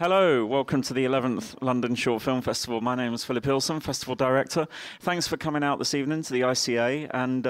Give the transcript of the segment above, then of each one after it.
Hello, welcome to the 11th London Short Film Festival. My name is Philip Ilson, Festival Director. Thanks for coming out this evening to the ICA, and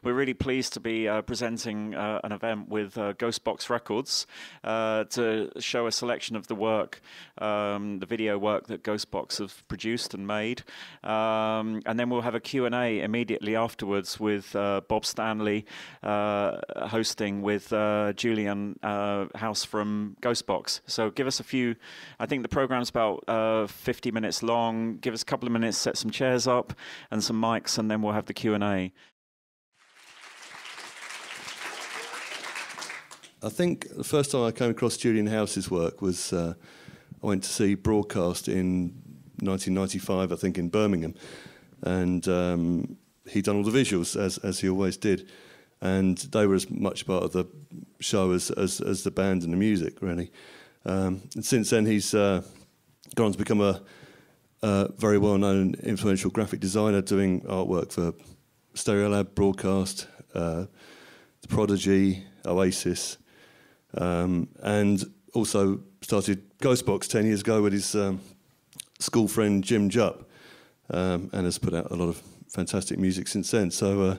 we're really pleased to be presenting an event with Ghostbox Records to show a selection of the work, the video work that Ghostbox have produced and made. And then we'll have a Q&A immediately afterwards with Bob Stanley hosting with Julian House from Ghostbox. So give us a few. I think the program's about 50 minutes long. Give us a couple of minutes, set some chairs up and some mics, and then we'll have the Q&A. I think the first time I came across Julien House's work was I went to see Broadcast in 1995, I think, in Birmingham, and he'd done all the visuals as he always did, and they were as much part of the show as the band and the music, really. And since then, he's gone on to become a very well-known, influential graphic designer, doing artwork for Stereolab, Broadcast, The Prodigy, Oasis, and also started Ghostbox 10 years ago with his school friend Jim Jupp, and has put out a lot of fantastic music since then. So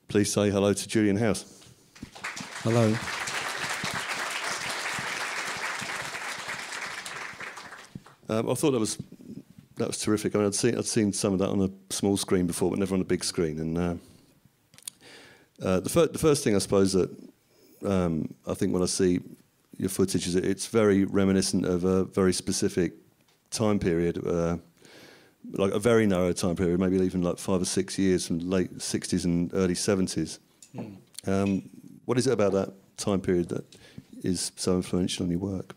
please say hello to Julian House. Hello. I thought that was terrific. I mean, I'd seen some of that on a small screen before, but never on a big screen. And the first thing I suppose that I think when I see your footage is it's very reminiscent of a very specific time period, like a very narrow time period, maybe even like 5 or 6 years from late 60s and early 70s. What is it about that time period that is so influential on your work?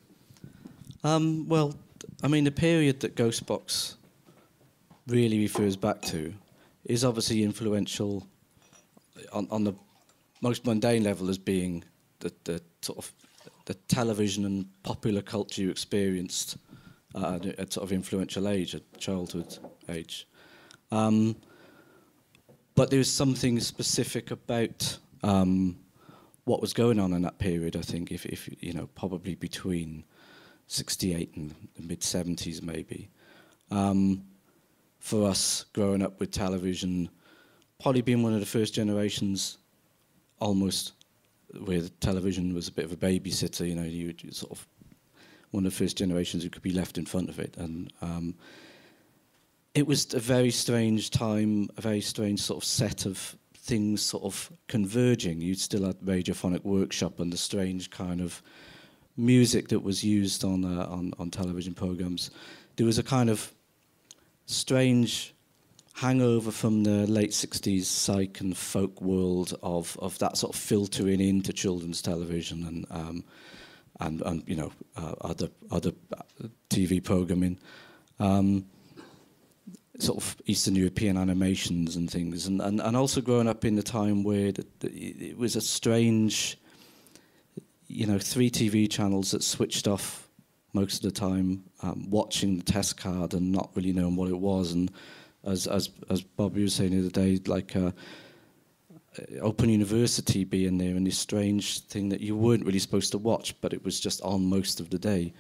Well, I mean, the period that Ghostbox really refers back to is obviously influential on the most mundane level as being the sort of the television and popular culture you experienced at sort of influential age, at childhood age. But there was something specific about what was going on in that period, I think, if you know, probably between 68 and the mid-70s maybe. For us, growing up with television, probably being one of the first generations almost where television was a bit of a babysitter, you know, you sort of one of the first generations who could be left in front of it. And it was a very strange time, a very strange sort of set of things sort of converging. You still had Radiophonic Workshop and the strange kind of music that was used on television programs. There was a kind of strange hangover from the late 60s psych and folk world of that sort of filtering into children's television and you know, other TV programming, sort of Eastern European animations and things, and also growing up in the time where it was a strange, you know, 3 TV channels that switched off most of the time, watching the test card and not really knowing what it was. And as Bobby was saying the other day, like Open University being there and this strange thing that you weren't really supposed to watch, but it was just on most of the day.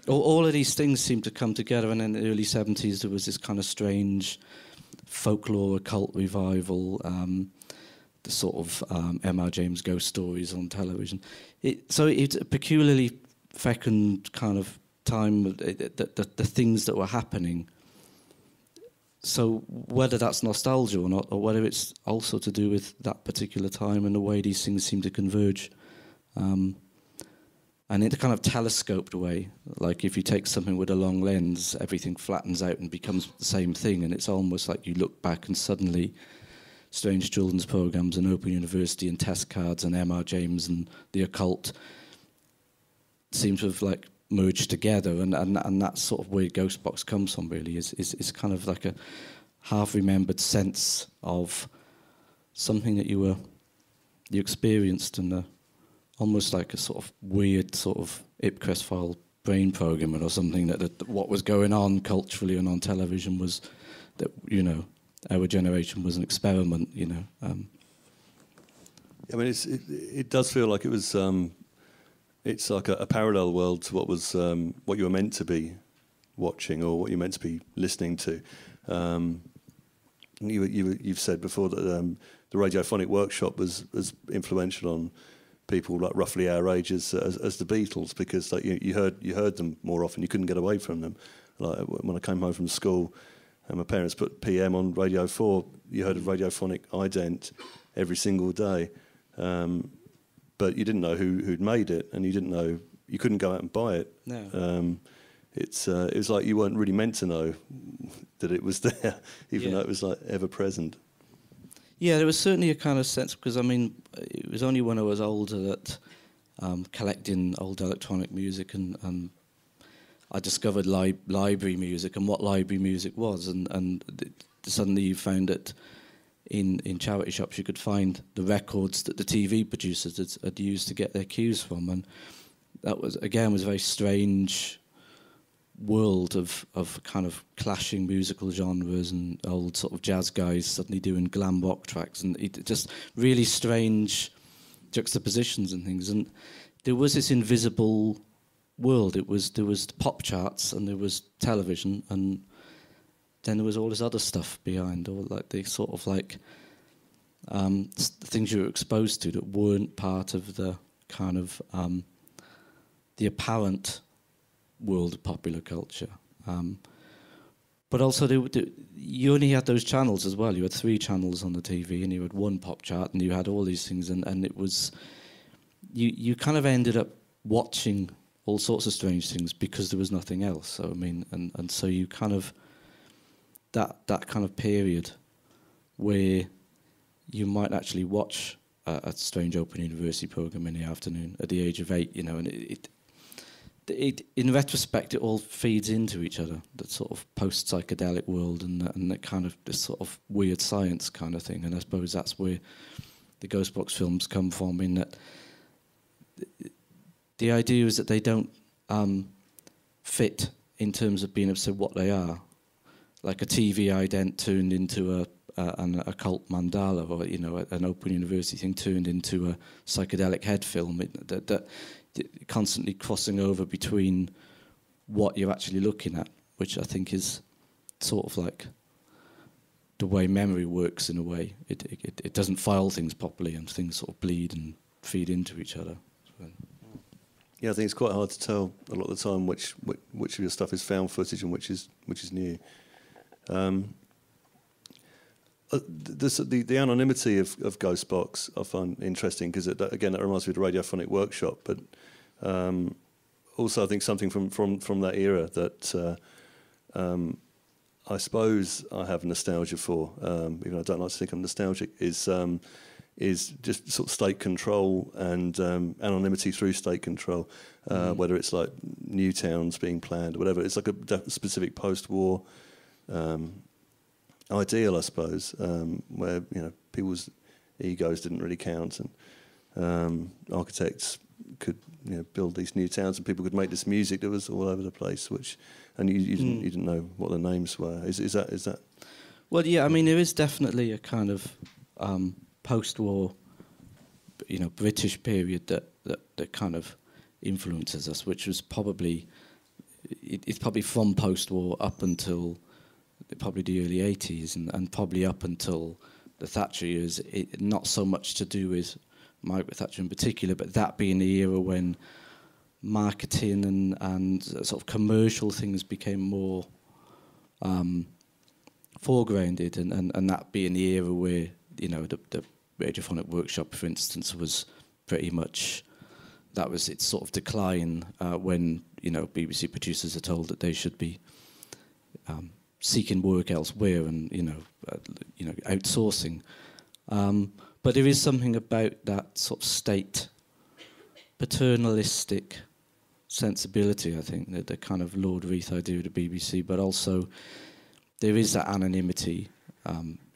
All of these things seemed to come together, and in the early 70s there was this kind of strange folklore, occult revival, the sort of M.R. James ghost stories on television. So it's a peculiarly fecund kind of time, the things that were happening. So whether that's nostalgia or not, or whether it's also to do with that particular time and the way these things seem to converge, and in a kind of telescoped way, like if you take something with a long lens, everything flattens out and becomes the same thing, and it's almost like you look back and suddenly strange children's programs and Open University and test cards and M.R. James and the occult seem to have like merged together, and that's sort of where Ghostbox comes from, really, is kind of like a half-remembered sense of something that you experienced, and almost like a sort of weird sort of Ipcress file brain programming or something, that what was going on culturally and on television was that, you know, our generation was an experiment, you know. I mean, it does feel like it was it's like a parallel world to what you were meant to be watching or what you're meant to be listening to. You've said before that the Radiophonic Workshop was influential on people like roughly our age as the Beatles, because like you heard them more often. You couldn't get away from them. Like when I came home from school and my parents put PM on Radio 4, you heard of Radiophonic Ident every single day, but you didn't know who'd made it, and you couldn't go out and buy it. No. It was like you weren't really meant to know that it was there, even though it was like ever present. Yeah, there was certainly a kind of sense, because I mean, it was only when I was older that collecting old electronic music and I discovered library music and what library music was, and suddenly you found that in charity shops you could find the records that the TV producers had used to get their cues from, and that was a very strange world of kind of clashing musical genres, and old sort of jazz guys suddenly doing glam rock tracks, and just really strange juxtapositions and things. And there was this invisible world. There was pop charts, and there was television, and then there was all this other stuff behind, all like the sort of like things you were exposed to that weren't part of the kind of the apparent world of popular culture. But also you only had those channels as well. You had 3 channels on the TV, and you had 1 pop chart, and you had all these things, and it was you kind of ended up watching all sorts of strange things because there was nothing else. So I mean, and so you kind of that kind of period where you might actually watch a strange Open University program in the afternoon at the age of 8, you know, and it in retrospect, it all feeds into each other, that sort of post-psychedelic world and that kind of this sort of weird science kind of thing. And I suppose that's where the Ghost Box films come from, in that the idea is that they don't fit in terms of being able to say what they are. Like a TV ident turned into an occult mandala, or, you know, an Open University thing turned into a psychedelic head film. That constantly crossing over between what you're actually looking at, which I think is sort of like the way memory works in a way. It doesn't file things properly, and things sort of bleed and feed into each other. So. Yeah, I think it's quite hard to tell a lot of the time which of your stuff is found footage and which is new. The anonymity of Ghost Box I find interesting, because again that reminds me of the Radiophonic Workshop, but also I think something from that era that I suppose I have nostalgia for, even though I don't like to think I'm nostalgic, is just sort of state control and anonymity through state control, whether it's like new towns being planned or whatever. It's like a specific post-war ideal, I suppose, where, you know, people's egos didn't really count, and architects could, you know, build these new towns, and people could make this music that was all over the place. And you didn't know what the names were. Is that? Well, yeah. I mean, there is definitely a kind of post-war, you know, British period that kind of influences us, which was probably it's probably from post-war up until probably the early 80s, and probably up until the Thatcher years. Not so much to do with Margaret Thatcher in particular, but that being the era when marketing and sort of commercial things became more foregrounded, and that being the era where, you know, the Radiophonic Workshop, for instance, was pretty much, that was its sort of decline, when, you know, BBC producers are told that they should be seeking work elsewhere and, you know, outsourcing. But there is something about that sort of state paternalistic sensibility, I think, that the kind of Lord Reith idea of the BBC, but also there is that anonymity,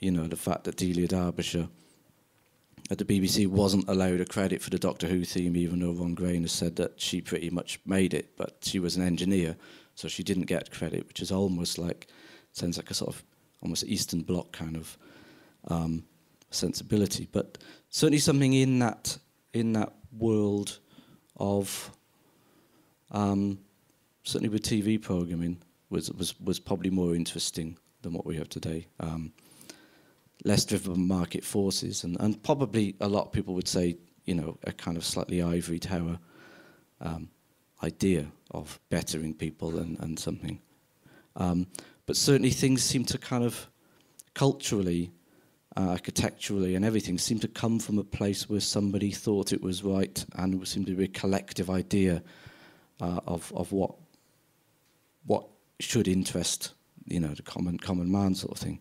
you know, the fact that Delia Derbyshire at the BBC wasn't allowed a credit for the Doctor Who theme, even though Ron Grain has said that she pretty much made it, but she was an engineer, so she didn't get credit, which is almost like, sounds like a sort of almost Eastern Bloc kind of sensibility. But certainly something in that world of certainly with TV programming was probably more interesting than what we have today. Less driven by market forces, and probably a lot of people would say, you know, a kind of slightly ivory tower idea of bettering people and something. But certainly things seem to kind of culturally, architecturally and everything seem to come from a place where somebody thought it was right, and it seemed to be a collective idea of what should interest, you know, the common man sort of thing.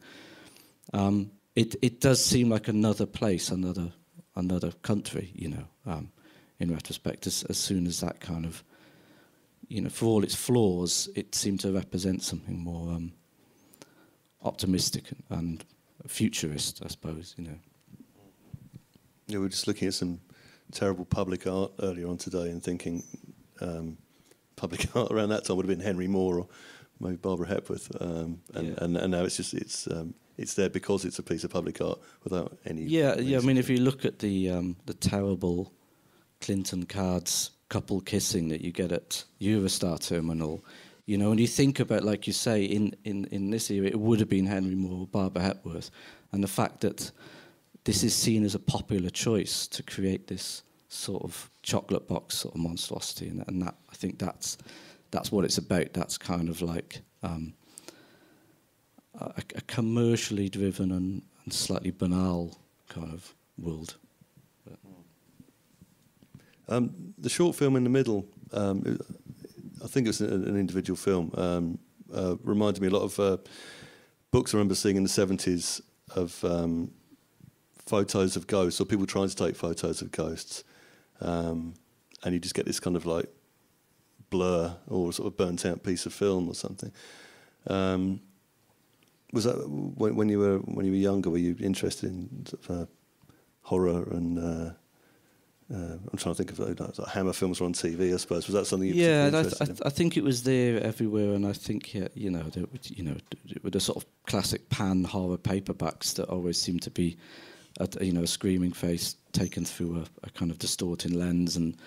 It does seem like another place, another country, you know, in retrospect, as soon as that kind of, you know, for all its flaws, it seemed to represent something more optimistic and futurist, I suppose, you know. Yeah, we were just looking at some terrible public art earlier on today and thinking public art around that time would have been Henry Moore or maybe Barbara Hepworth, and now it's there because it's a piece of public art without any. Yeah. I mean, if you look at the terrible Clinton cards couple kissing that you get at Eurostar Terminal, you know, and you think about, like you say, in this era, it would have been Henry Moore or Barbara Hepworth, and the fact that this is seen as a popular choice to create this sort of chocolate box sort of monstrosity, and that, I think that's what it's about. That's kind of like a commercially driven and slightly banal kind of world. The short film in the middle, I think it was an individual film, reminded me a lot of books I remember seeing in the 70s of photos of ghosts, or people trying to take photos of ghosts. And you just get this kind of like blur or sort of burnt out piece of film or something. Was that when you were younger? Were you interested in sort of, horror and? I'm trying to think of like Hammer films were on TV, I suppose. Was that something you were interested in? I think it was there everywhere, and I think with the sort of classic pan horror paperbacks that always seem to be, a screaming face taken through a kind of distorting lens, and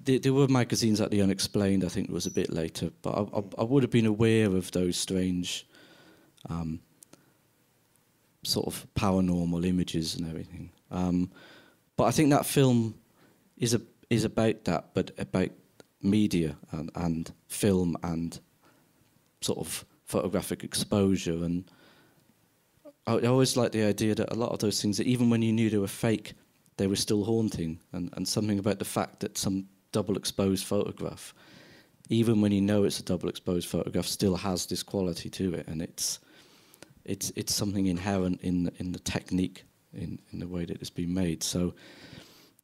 there were magazines like The Unexplained. I think it was a bit later, but I would have been aware of those strange, sort of paranormal images and everything. But I think that film is about that, but about media and film and sort of photographic exposure. And I always liked the idea that a lot of those things, that even when you knew they were fake, they were still haunting. And something about the fact that some double-exposed photograph, even when you know it's a double-exposed photograph, still has this quality to it. And it's something inherent in the technique, in the way that it's been made. So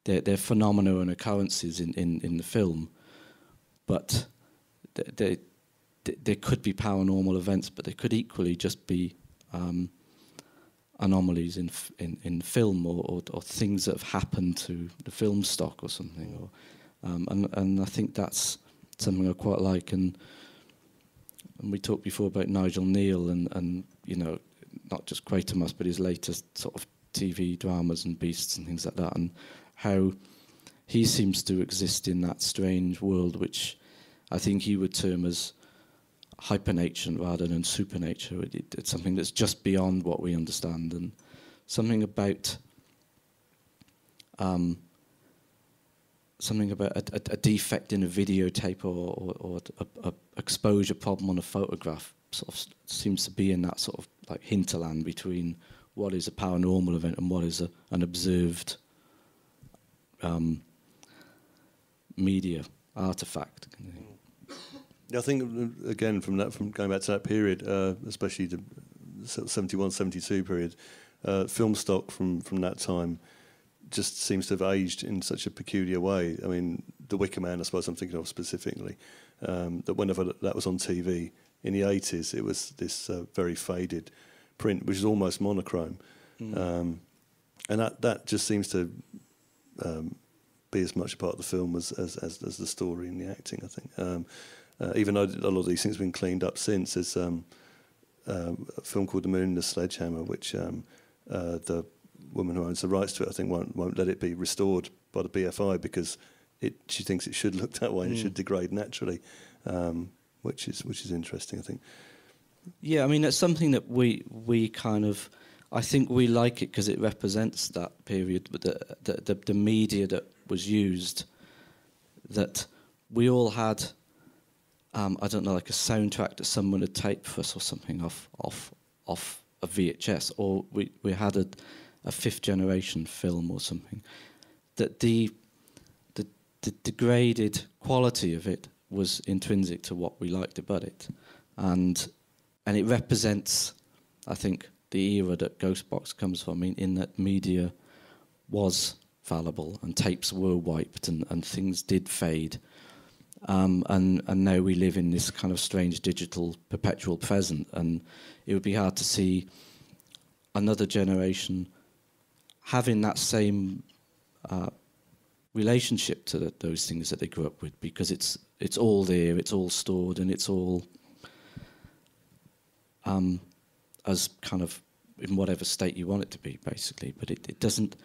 they're phenomena and occurrences in the film, but there could be paranormal events, but they could equally just be anomalies in film or things that have happened to the film stock or something. And I think that's something I quite like. And we talked before about Nigel Neal and not just Quatermass, but his latest sort of TV dramas and Beasts and things like that, and how he seems to exist in that strange world, which I think he would term as hypernature rather than supernature. It's something that's just beyond what we understand, and something about a defect in a videotape or a exposure problem on a photograph sort of seems to be in that sort of like hinterland between what is a paranormal event and what is an observed media artifact. Yeah, I think again from going back to that period, especially the 71, 72 period, film stock from that time just seems to have aged in such a peculiar way. I mean, The Wicker Man, I suppose I'm thinking of specifically, that whenever that was on TV in the 80s, it was this very faded print, which is almost monochrome, and that just seems to be as much a part of the film as the story and the acting, I think. Even though a lot of these things have been cleaned up since, there's a film called The Moon and the Sledgehammer, which the woman who owns the rights to it, I think, won't let it be restored by the BFI because she thinks it should look that way and it should degrade naturally, which is interesting, I think. Yeah, I mean, it's something that we kind of, I think we like it because it represents that period, but the media that was used, that we all had, I don't know, like a soundtrack that someone had taped for us or something off a VHS, or we had a fifth generation film or something, that the degraded quality of it was intrinsic to what we liked about it, and it represents, I think, the era that Ghostbox comes from, in that media was fallible and tapes were wiped and things did fade, and now we live in this kind of strange digital perpetual present, and it would be hard to see another generation having that same relationship to those things that they grew up with, because it's all there, it's all stored, and it's all as kind of in whatever state you want it to be, basically. But it doesn't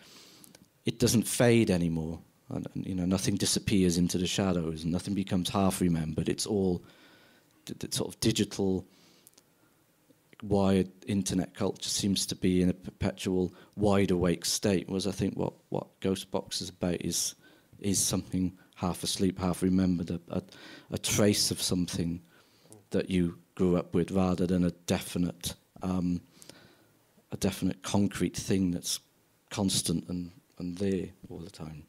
fade anymore, and nothing disappears into the shadows, and nothing becomes half remembered. It's all the sort of digital wired internet culture seems to be in a perpetual wide awake state, whereas I think what Ghostbox is about is something half asleep, half remembered, a trace of something that you grew up with, rather than a definite concrete thing that's constant and there all the time.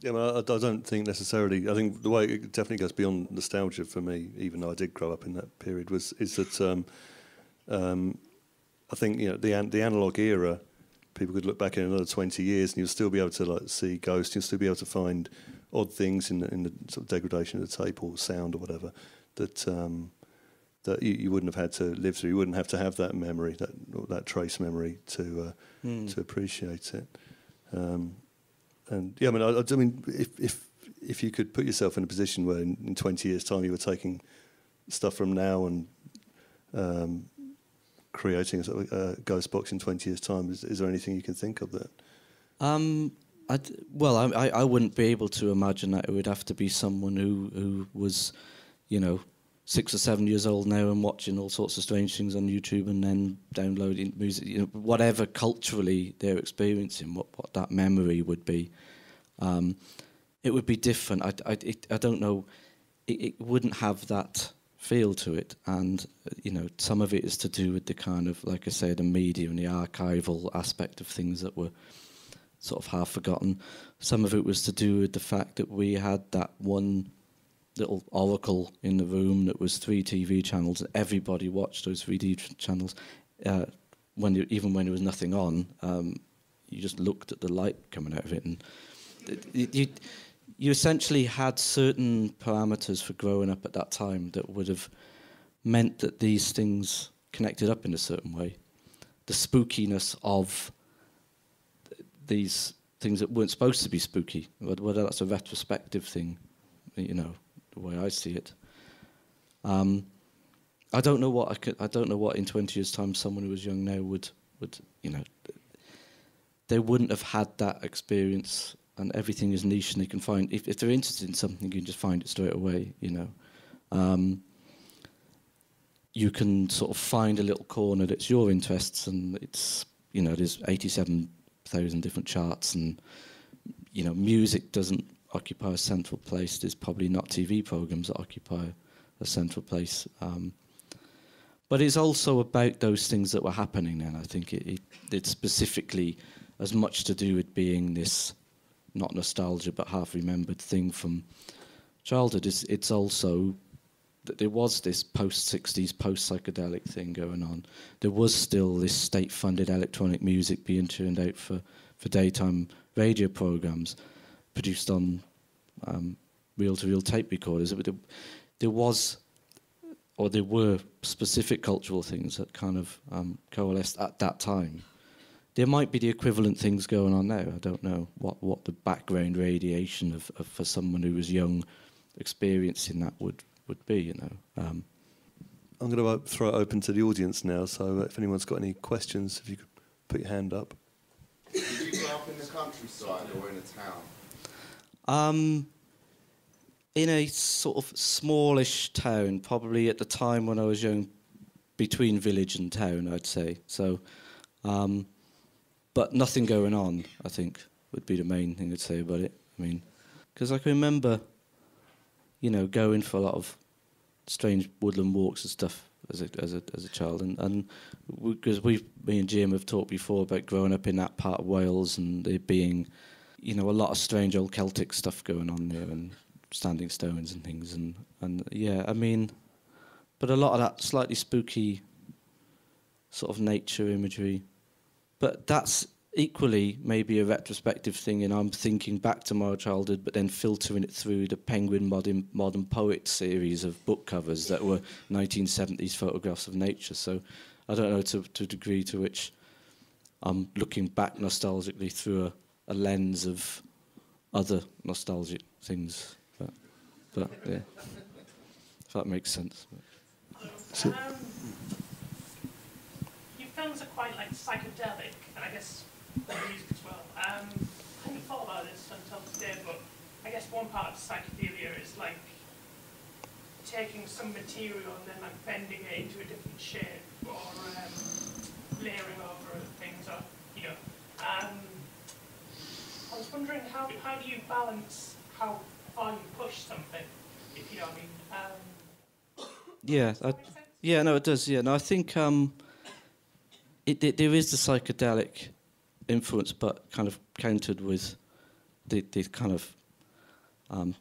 Yeah, well, I don't think necessarily. I think the way it definitely goes beyond nostalgia for me, even though I did grow up in that period, is that I think the analog era, people could look back in another 20 years and you'll still be able to see ghosts. You'll still be able to find odd things in the sort of degradation of the tape or sound or whatever that you wouldn't have had to live through. You wouldn't have to have that memory, that trace memory to appreciate it. And yeah, I mean, if you could put yourself in a position where in 20 years' time you were taking stuff from now and creating a sort of ghost box in 20 years' time, is there anything you can think of that? I wouldn't be able to imagine that. It would have to be someone who was, 6 or 7 years old now and watching all sorts of strange things on YouTube and then downloading music, whatever culturally they're experiencing, what that memory would be. It would be different. I don't know. It wouldn't have that feel to it, and some of it is to do with the kind of, like I say, the media and the archival aspect of things that were sort of half forgotten. Some of it was to do with the fact that we had that one little oracle in the room that was 3 TV channels, and everybody watched those 3D channels. Even when there was nothing on, you just looked at the light coming out of it, and you essentially had certain parameters for growing up at that time that would have meant that these things connected up in a certain way. The spookiness of these things that weren't supposed to be spooky, whether that's a retrospective thing, the way I see it. I don't know what in 20 years' time someone who was young now would they wouldn't have had that experience. And everything is niche, and they can find, if they're interested in something, you can just find it straight away, You can sort of find a little corner that's your interests, and it's, there's 87,000 different charts, and, music doesn't occupy a central place. There's probably not TV programs that occupy a central place. But it's also about those things that were happening then. I think it's specifically as much to do with being this, not nostalgia, but half-remembered thing from childhood. It's also that there was this post-60s, post-psychedelic thing going on. There was still this state-funded electronic music being turned out for daytime radio programs produced on reel-to-reel tape recorders. There were specific cultural things that kind of coalesced at that time. There might be the equivalent things going on now. I don't know what the background radiation of for someone who was young experiencing that would be, I'm going to throw it open to the audience now, so if anyone's got any questions, if you could put your hand up. Did you grow up in the countryside or in a town? In a sort of smallish town, probably at the time when I was young, between village and town, I'd say. So, but nothing going on, I think, would be the main thing I'd say about it. I mean, because I can remember, you know, going for a lot of strange woodland walks and stuff as a child, and because me and Jim have talked before about growing up in that part of Wales and there being, you know, a lot of strange old Celtic stuff going on there and standing stones and things, and yeah, I mean, but a lot of that slightly spooky sort of nature imagery, but that's equally maybe a retrospective thing, and I'm thinking back to my childhood, but then filtering it through the Penguin Modern Poet series of book covers that were 1970s photographs of nature. So I don't know to a degree to which I'm looking back nostalgically through a lens of other nostalgic things. But yeah, if that makes sense. So, your films are quite like psychedelic, and I guess the music as well. I hadn't thought about this until today, but I guess one part of psychedelia is like taking some material and then like bending it into a different shape, or layering over things, or you know. I was wondering how do you balance how far you push something, if you know what I mean? Yeah, no, it does. Yeah, no, I think there is the psychedelic influence, but kind of countered with the kind of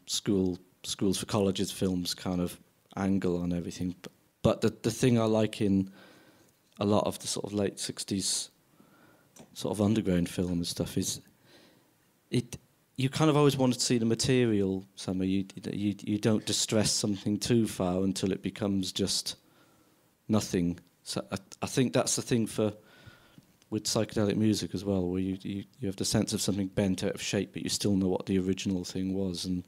schools for colleges films kind of angle on everything. But the thing I like in a lot of the sort of late 60s sort of underground film and stuff is you kind of always want to see the material somewhere. You don't distress something too far until it becomes just nothing. So I think that's the thing with psychedelic music as well, where you have the sense of something bent out of shape, but you still know what the original thing was. And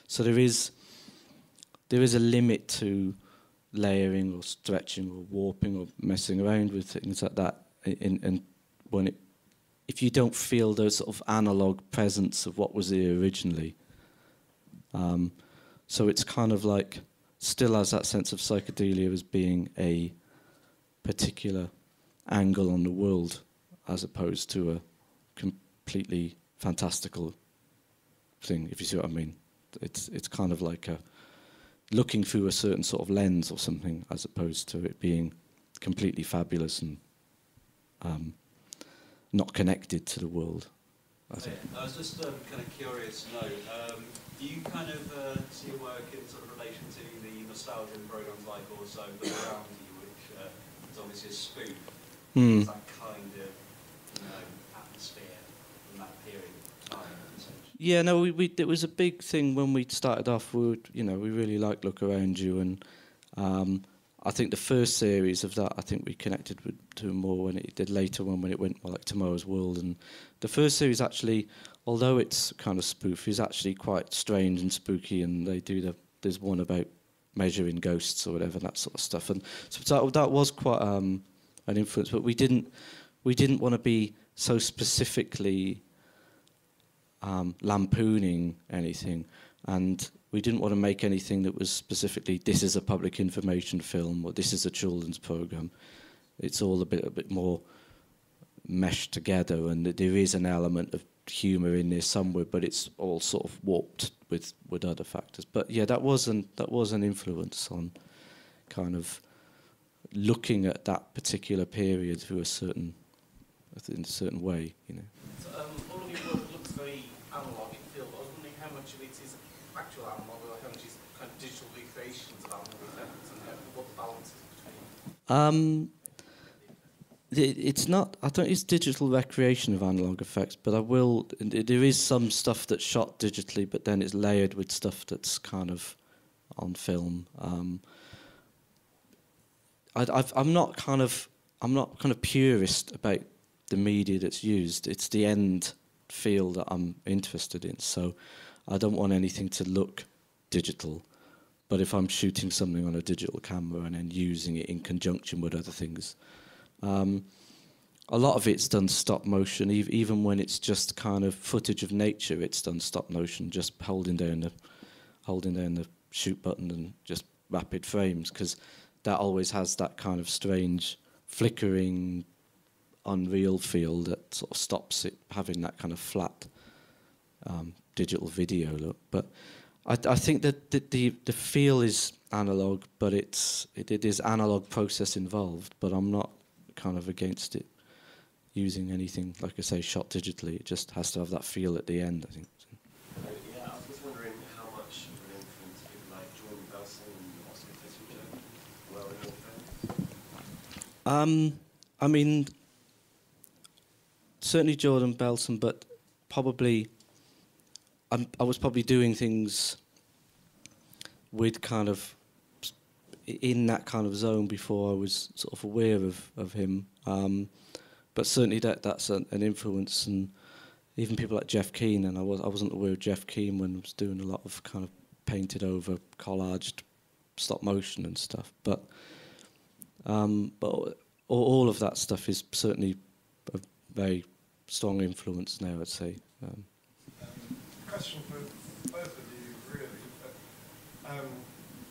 so there is a limit to layering or stretching or warping or messing around with things like that. And if you don't feel those sort of analog presence of what was there originally, so it's kind of like still has that sense of psychedelia as being a particular angle on the world, as opposed to a completely fantastical thing, if you see what I mean. It's kind of like looking through a certain sort of lens or something, as opposed to it being completely fabulous and not connected to the world, I think. I was just kind of curious to know, do you kind of see your work in sort of relation to the nostalgia and programs like also the Around You, which is obviously a spoof? It's that kind of, you know, atmosphere from that period of time, essentially. Yeah, no, it was a big thing when we started off. We really liked Look Around You, and I think the first series of that, I think we connected to more when it did later when it went more like Tomorrow's World. And the first series actually, although it's kind of spoof, is actually quite strange and spooky, and there's one about measuring ghosts or whatever, that sort of stuff. And so that was quite an influence, but we didn't want to be so specifically lampooning anything, and we didn't want to make anything that was specifically, this is a public information film or this is a children's program. It's all a bit more meshed together, and there is an element of humour in there somewhere, but it's all sort of warped with other factors. But yeah, that was an influence on kind of looking at that particular period through in a certain way, you know. So, all of your work looks very analog in film. I was wondering how much of it is actual analog, or how much is kind of digital recreations of analog effects, and what the balance is between. It's not. I don't use digital recreation of analog effects, but I will. There is some stuff that's shot digitally, but then it's layered with stuff that's kind of on film. I'm not kind of purist about the media that's used. It's the end feel that I'm interested in. So I don't want anything to look digital. But if I'm shooting something on a digital camera and then using it in conjunction with other things, a lot of it's done stop motion, even when it's just kind of footage of nature. It's done stop motion, just holding down the shoot button and just rapid frames, because that always has that kind of strange flickering, unreal feel that sort of stops it having that kind of flat digital video look. But I think that the feel is analog, but it is analog process involved. But I'm not kind of against it using anything, like I say, shot digitally. It just has to have that feel at the end, I think. Yeah, I was just wondering how much of an influence people like Julian House and Oscar Fischer were in your film. I mean, certainly Jordan Belson, but probably I was probably doing things with kind of in that kind of zone before I was sort of aware of him. But certainly that's an influence, and even people like Jeff Keane. And I wasn't aware of Jeff Keane when I was doing a lot of kind of painted over, collaged stop motion and stuff. But all of that stuff is certainly a very strong influence now, I'd say. Question for both of you, really.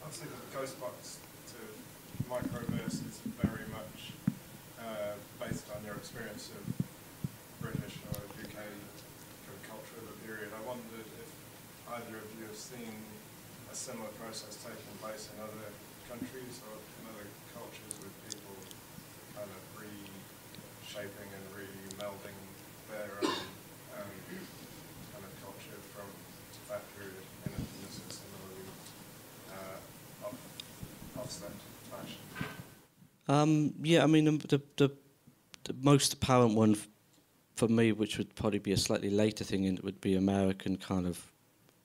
Obviously, the Ghostbox to microverse is very much based on your experience of British or UK kind of culture of the period. I wondered if either of you have seen a similar process taking place in other countries or in other cultures, with people kind of reshaping and remelding their own kind of culture from that period in a similarly offset fashion. Yeah, I mean, the most apparent one for me, which would probably be a slightly later thing, and it would be American kind of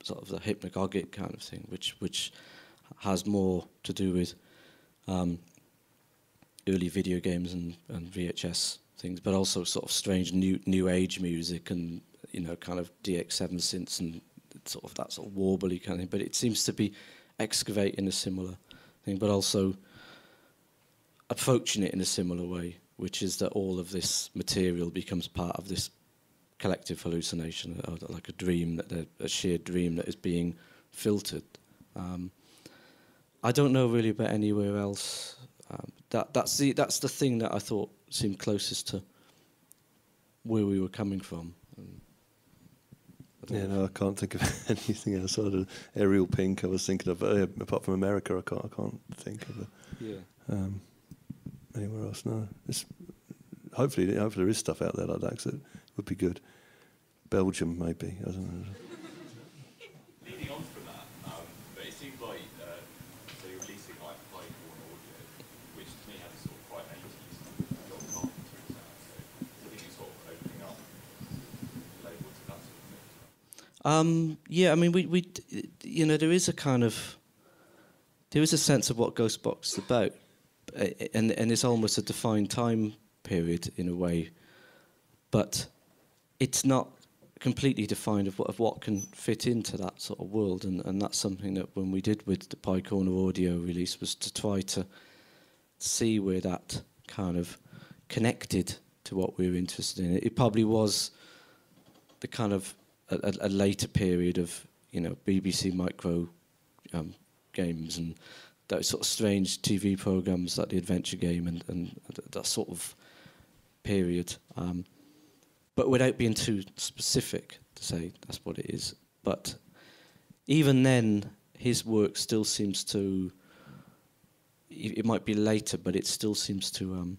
sort of the hypnagogic kind of thing, which has more to do with early video games and VHS things, but also sort of strange new age music and, you know, kind of DX7 synths and sort of that sort of warbly kind of thing. But it seems to be excavating a similar thing, but also approaching it in a similar way, which is that all of this material becomes part of this collective hallucination, or like a dream, a shared dream that is being filtered. I don't know really about anywhere else. That's the thing that I thought seemed closest to where we were coming from. Yeah, no, I can't think of anything outside of Aerial Pink. I was thinking of, apart from America, I can't think of anywhere else. No, hopefully there is stuff out there like that, 'cause it would be good. Belgium, maybe. I don't know. Leading on from that, but it seems like so you're releasing like high-corn audio, which to me has a sort of quite 80s John Carpenter sound. So I think you're sort of opening up label to that sort of thing. Yeah, I mean, we you know, there is a sense of what Ghostbox is about, and it's almost a defined time period in a way, but it's not completely defined of what can fit into that sort of world, and that's something that when we did with the Pie Corner audio release was to try to see where that kind of connected to what we were interested in. It probably was the kind of a later period of, you know, BBC micro games and those sort of strange TV programs like The Adventure Game and that sort of period. But without being too specific to say that's what it is. But even then, his work still seems to, it might be later, but it still seems to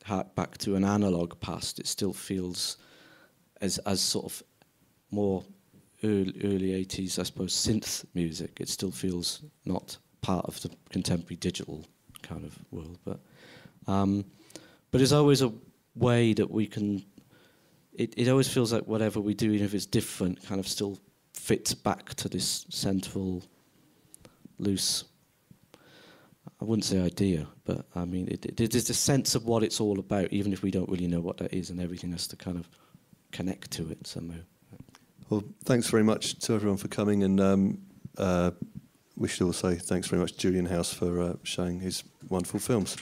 hark back to an analog past. It still feels as sort of more early 80s, I suppose, synth music. It still feels not part of the contemporary digital kind of world. But there's always a way that we can, it always feels like whatever we do, even if it's different, kind of still fits back to this central, loose, I wouldn't say idea, but I mean, there's a sense of what it's all about, even if we don't really know what that is, and everything has to kind of connect to it somehow. Well, thanks very much to everyone for coming, and we should all say thanks very much to Julian House for showing his wonderful films.